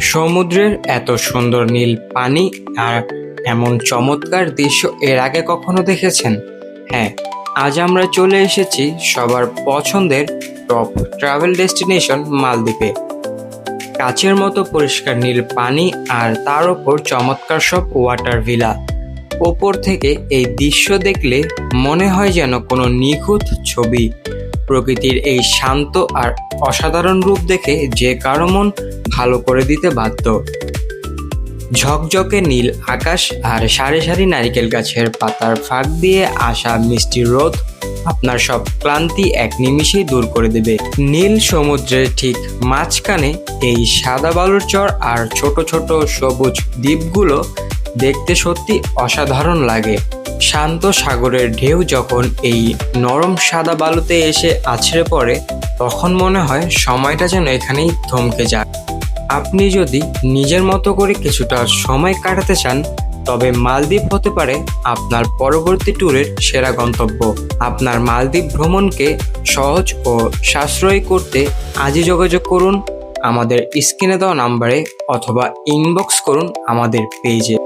সমুদ্রের এত সুন্দর নীল পানি আর এমন চমৎকার দৃশ্য এর আগে কখনো দেখেছেন? হ্যাঁ, আজ আমরা চলে এসেছি সবার পছন্দের টপ ট্রাভেল ডেস্টিনেশন মালদ্বীপে। কাচের মতো পরিষ্কার নীল পানি আর তার ওপর চমৎকার সব ওয়াটার ভিলা। ওপর থেকে এই দৃশ্য দেখলে মনে হয় যেন কোনো নিখুঁত ছবি। প্রকৃতির এই শান্ত আর অসাধারণ রূপ দেখে যে কারো মন ভালো করে দিতে বাধ্য। ঝকঝকে নীল আকাশ আর সারি সারি নারিকেল গাছের পাতার ফাঁক দিয়ে আসা মিষ্টি রোদ আপনার সব ক্লান্তি এক নিমিষেই দূর করে দেবে। নীল সমুদ্রের ঠিক মাঝখানে এই সাদা বালুর চর আর ছোট ছোট সবুজ দ্বীপগুলো দেখতে সত্যি অসাধারণ লাগে। শান্ত সাগরের ঢেউ যখন এই নরম সাদা বালুতে এসে আছড়ে পড়ে, তখন মনে হয় সময়টা যেন এখানেই থমকে যায়। আপনি যদি নিজের মতো করে কিছুটা সময় কাটাতে চান, তবে মালদ্বীপ হতে পারে আপনার পরবর্তী ট্যুরের সেরা গন্তব্য। আপনার মালদ্বীপ ভ্রমণকে সহজ ও সাশ্রয়ী করতে আজই যোগাযোগ করুন আমাদের স্ক্রিনে দেওয়া নাম্বারে অথবা ইনবক্স করুন আমাদের পেজে।